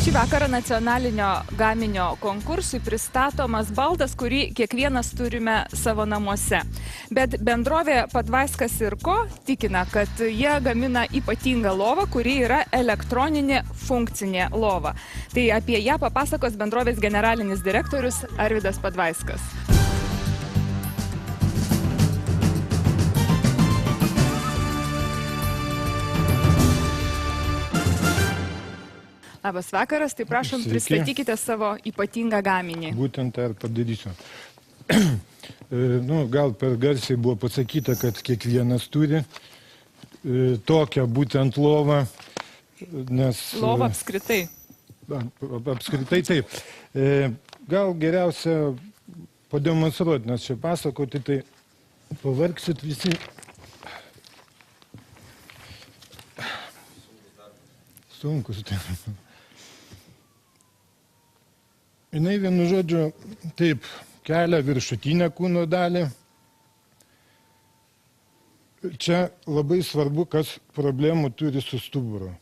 Šį vakarą nacionalinio gaminio konkursui pristatomas baldas, kurį kiekvienas turime savo namuose. Bet bendrovė Padvaiskas ir Ko tikina, kad jie gamina ypatingą lovą, kuri yra elektroninė funkcinė lova. Tai apie ją papasakos bendrovės generalinis direktorius Arvydas Padvaiskas. Labas vakaras, tai prašom, pristatykite savo ypatingą gaminį. Būtent tą ir padarysiu. Gal per garsiai buvo pasakyta, kad kiekvienas turi tokią būtent lovą, nes... Lova apskritai. Apskritai taip. Gal geriausia pademonstruoti, nes čia pasakoti, tai pavargsit visi. Sunkus tai. Jinai vienu žodžiu taip kelia viršutinę kūno dalį. Čia labai svarbu, kas problemų turi su stuburu.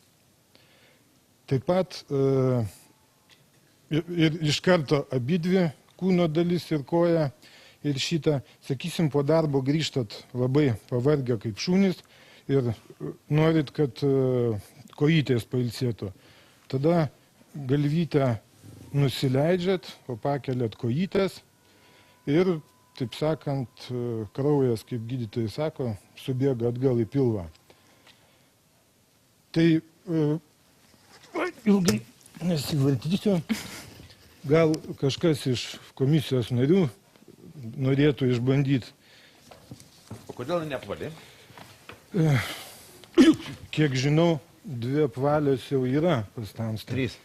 Taip pat ir iš karto abidvi kūno dalis ir koja ir šitą, sakysim, po darbo grįžtat labai pavargę kaip šunys ir norit, kad kojytės pailsėtų. Tada galvytę nusileidžiat, o pakeliat kojytės ir, taip sakant, kraujas, kaip gydytojai sako, subėga atgal į pilvą. Tai ilgai nesivartysiu. Gal kažkas iš komisijos narių norėtų išbandyti. O kodėl neapvalė? Kiek žinau, 2 apvalios jau yra pas tamstą. 3.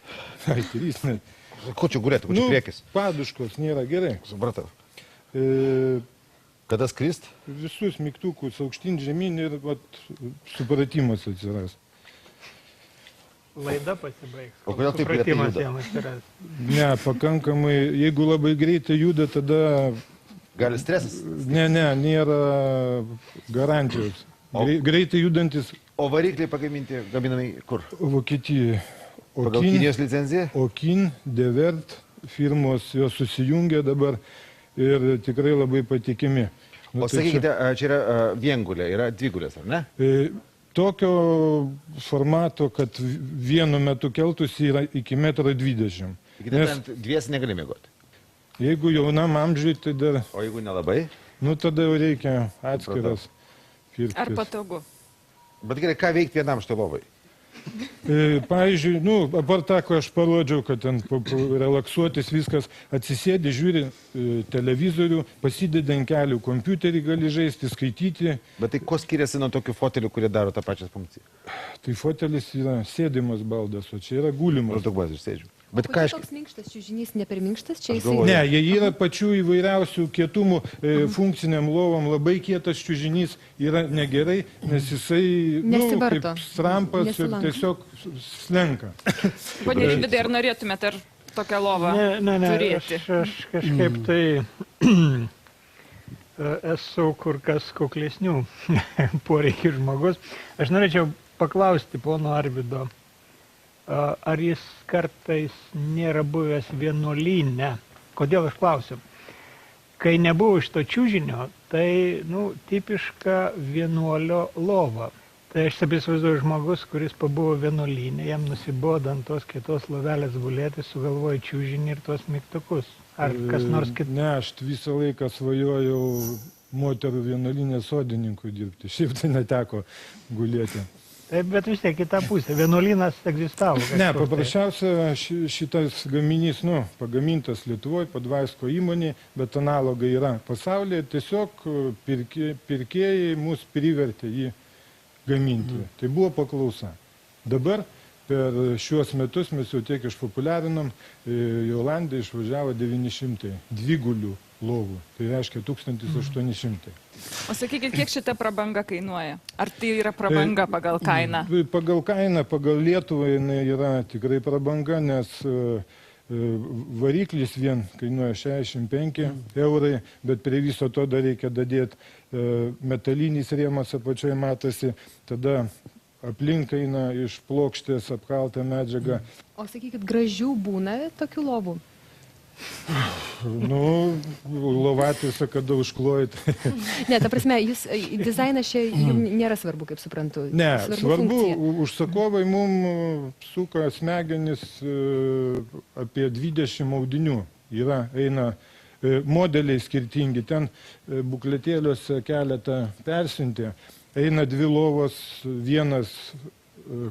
Ai, 3. Ko čia gulėtų, ko čia priekis? Paduškos nėra gerai. Supratau. Kada skrist? Visus mygtukus aukštyn žemyn ir supratimas atsiras. Laida pasibaigs. O kodėl taip greitai juda? Ne, pakankamai, jeigu labai greitai juda, tada... Gali stresas? Ne, nėra garantijos. Greitai judantis... O varikliai gaminami kur? Vokietijoje. Pagal Kinijos licenciją? Okin, Devert firmos jos susijungia dabar ir tikrai labai patikimi. O sakykite, čia yra viengulė, yra dvigulės, ar ne? Tokio formato, kad vienu metu keltųsi yra iki 1,20 m. Kitaip dvies negali mėgoti. Jeigu jaunam amžiui, tai dar... O jeigu nelabai? Tada jau reikia atskiras pirktis. Ar patogu? Bet gerai, ką veikti vienam štai lovai? Pavyzdžiui, apart tą, ko aš parodžiau, kad ten relaksuotis viskas, atsisėdi, žiūri televizorių, pasidedi ant kelių kompiuterį, gali žaisti, skaityti. Bet tai ko skiriasi nuo tokių fotelių, kurie daro tą pačią funkciją? Tai fotelis yra sėdimas baldas, o čia yra gulimas. Toks bazas sėdžiu. Bet ką toks minkštas čiužinys, ne per minkštas? Ne, jie yra pačių įvairiausių kietumų funkciniam lovom. Labai kietas čiužinys yra negerai, nes jisai kaip strampas ir tiesiog slenka. Pone Arvydai, ar norėtumėte tokią lovą turėti? Aš kažkaip tai esu kur kas kuklesnių poreikių žmogus. Aš norėčiau paklausti pono Arvydo, ar jis kartais nėra buvęs vienuolyne? Kodėl aš klausiu? Kai nebuvo šito čiužinio, tai, tipiška vienuolio lova. Tai aš taip įsivaizduoju žmogus, kuris pabuvo vienuolyne, jam nusibodo ant tos kitos lovelės gulėti, sugalvoja čiužinį ir tuos mygtukus. Ar kas nors kitas? Ne, aš visą laiką svajojau moterų vienuolinės sodininkų dirbti. Šiaip tai neteko gulėti. Taip, bet vis tiek kita pusė. Vienuolynas egzistavo. Ne, paprasčiausia šitas gaminys, pagamintas Lietuvoje, Padvaisko įmonė, bet analogai yra pasaulyje. Tiesiog pirkėjai mus privertė jį gaminti. Tai buvo paklausa. Dabar per šiuos metus mes jau tiek išpopuliarinom, į Olandiją išvažiavo 900 dvigulių lovų. Tai reiškia 1800. O sakykit, kiek šita prabanga kainuoja? Ar tai yra prabanga pagal kainą? Pagal kainą, pagal Lietuvą jinai yra tikrai prabanga, nes variklis vien kainuoja 65 eurai, bet prie viso to dar reikia dadėti metalinis rėmas apačioje matosi, tada aplink eina iš plokštės apkalta medžiaga. O sakykit, gražių būna tokių lovų? Nu, lovatėse, kada užklojit. Ne, ta prasme, dizainas čia jums nėra svarbu, kaip suprantu. Ne, svarbu, funkcija. užsakovai mums suka smegenis apie 20 audinių. Eina modeliai skirtingi, ten bukletėliuose keletą persiuntė. Eina 2 lovos, 1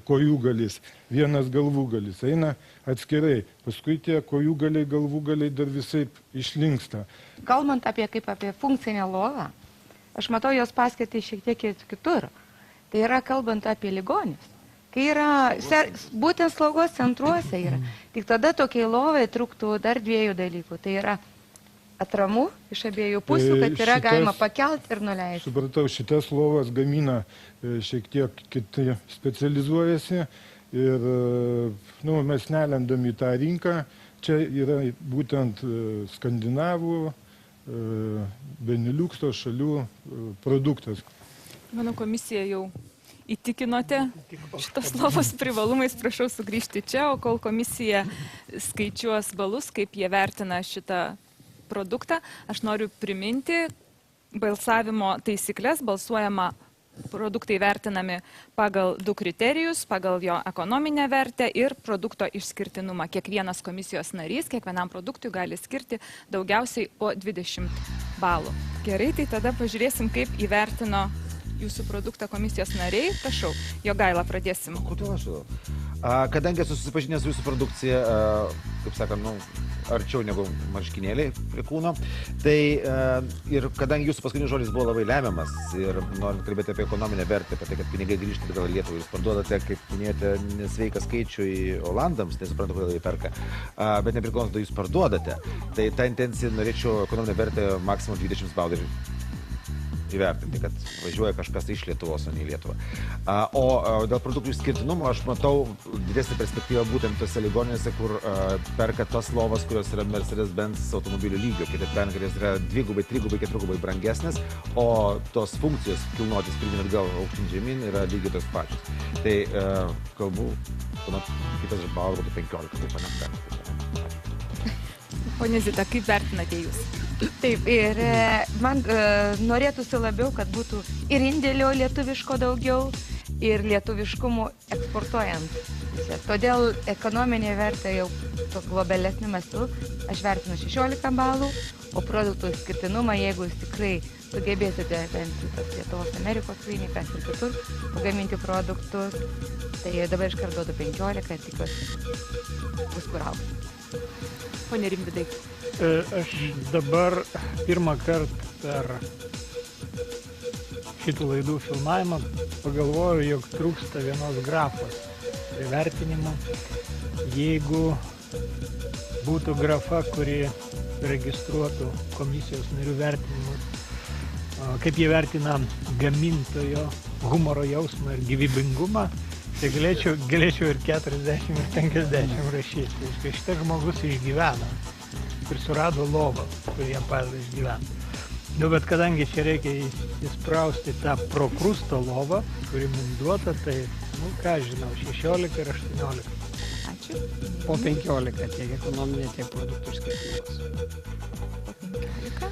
kojų galis, 1 galvų galis. Eina atskirai. Paskui tie kojų galiai, galvų galiai dar visai išlinksta. Kalbant apie funkcinę lovą, aš matau jos paskirtį šiek tiek kitur. Tai yra kalbant apie ligonius. Kai yra, būtent slaugos centruose yra. Tik tada tokiai lovai truktų dar 2 dalykų. Tai yra atramų iš abiejų pusių, kad yra galima pakelti ir nuleisti. Supratau, šitas lovas gamina šiek tiek kiti specializuojasi ir mes nelendam į tą rinką. Čia yra būtent skandinavų, Beniliukso šalių produktas. Mano komisija jau įtikinote šitos lovos privalumais, prašau sugrįžti čia, o kol komisija skaičiuos balus, kaip jie vertina šitą produktą, aš noriu priminti balsavimo taisyklės. Balsuojama, produktai vertinami pagal 2 kriterijus, pagal jo ekonominę vertę ir produkto išskirtinumą. Kiekvienas komisijos narys, kiekvienam produktui gali skirti daugiausiai po 20 balų. Gerai, tai tada pažiūrėsim, kaip įvertino jūsų produktą komisijos nariai. Prašau, Jogaila, pradėsim. Kodėl aš? Kadangi esu susipažinęs su jūsų produkcija, kaip sakant, arčiau negu marškinėliai prie kūno, tai ir kadangi jūsų paskutinis žodis buvo labai lemiamas ir norint kalbėti apie ekonominę vertę, apie tai, kad pinigai grįžta atgal į Lietuvą, jūs parduodate, kaip minėjote, nesveiką skaičių į Olandams, nesuprantu, kodėl jie perka, bet nepriklausomai jūs parduodate, tai tą intenciją norėčiau ekonominę vertę maksimum 20 balų įvertinti, kad važiuoja kažkas iš Lietuvos, o ne į Lietuvą. O dėl produktų išskirtinumo aš matau didesnį perspektyvą būtent tose ligoninėse, kur perka tos lovas, kurios yra Mercedes-Benz automobilių lygio. Kitaip tariant, kad jos yra 2, 3, 4 brangesnės, o tos funkcijos kilnotis pirmin atgal aukštyn žemyn yra lygiai tos pačios. Tai kalbu, tuomet kitas balas būtų 15, taip panet. Pone Zita, kaip vertinate jūs? Taip, ir man norėtųsi labiau, kad būtų ir indėlio lietuviško daugiau, ir lietuviškumo eksportuojant. Todėl ekonominė vertė jau globalesniu mastu aš vertinu 16 balų, o produktų skirtinumą, jeigu jūs tikrai sugebėsite bent Lietuvos Amerikos klinikas ir kitur pagaminti produktus, tai dabar iš karto duodu 15 ir tikiuosi bus kur augti. Pone Rimvydai. Aš dabar pirmą kartą per šitų laidų filmavimą pagalvoju, jog trūksta vienos grafos įvertinimo. Jeigu būtų grafa, kuri registruotų komisijos narių vertinimus, kaip jie vertina gamintojo humoro jausmą ir gyvybingumą, tai galėčiau ir 40, ir 50 rašyti. Šitas žmogus išgyveno ir surado lovą, kurie padeda išgyventi. Bet kadangi čia reikia įsprausti tą prokrusto lovą, kuri mums duota, tai, ką žinau, 16 ir 18. Ačiū. Po 15 tiek ekonominė, tiek produktų skirtumas. Po 15.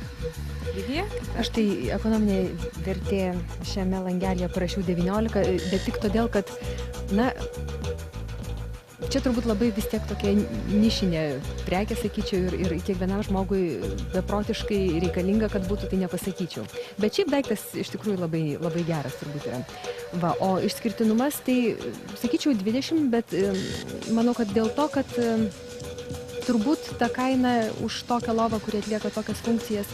Livija? Aš tai ekonominė vertė šiame langelėje parašiau 19, bet tik todėl, kad, čia turbūt labai vis tiek tokia nišinė prekė, sakyčiau, ir kiekvienam žmogui beprotiškai reikalinga, kad būtų, tai nepasakyčiau. Bet šiaip daiktas iš tikrųjų labai, labai geras turbūt yra. Va, o išskirtinumas, tai sakyčiau 20, bet manau, kad dėl to, kad turbūt ta kaina už tokią lovą, kuri atlieka tokias funkcijas,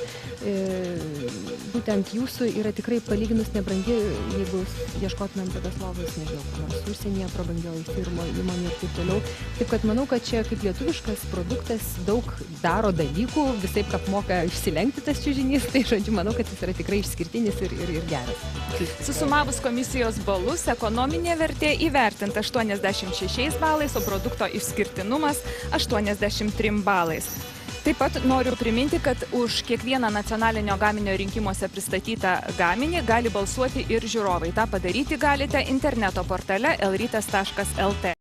būtent jūsų yra tikrai palyginus nebrangi, jeigu ieškotumėm tokios lovos, nežinau, nors užsienyje prabangioji įmonė ir taip toliau. Taip kad manau, kad čia kaip lietuviškas produktas daug daro dalykų, visaip kaip moka išsilenkti tas čiužinys, tai žodžiu, manau, kad jis yra tikrai išskirtinis ir geras. Susumavus komisijos balus, ekonominė vertė įvertinta 86 balais, o produkto išskirtinumas 83 balais. Taip pat noriu priminti, kad už kiekvieną nacionalinio gaminio rinkimuose pristatytą gaminį gali balsuoti ir žiūrovai. Ta padaryti galite interneto portale lrytas.lt.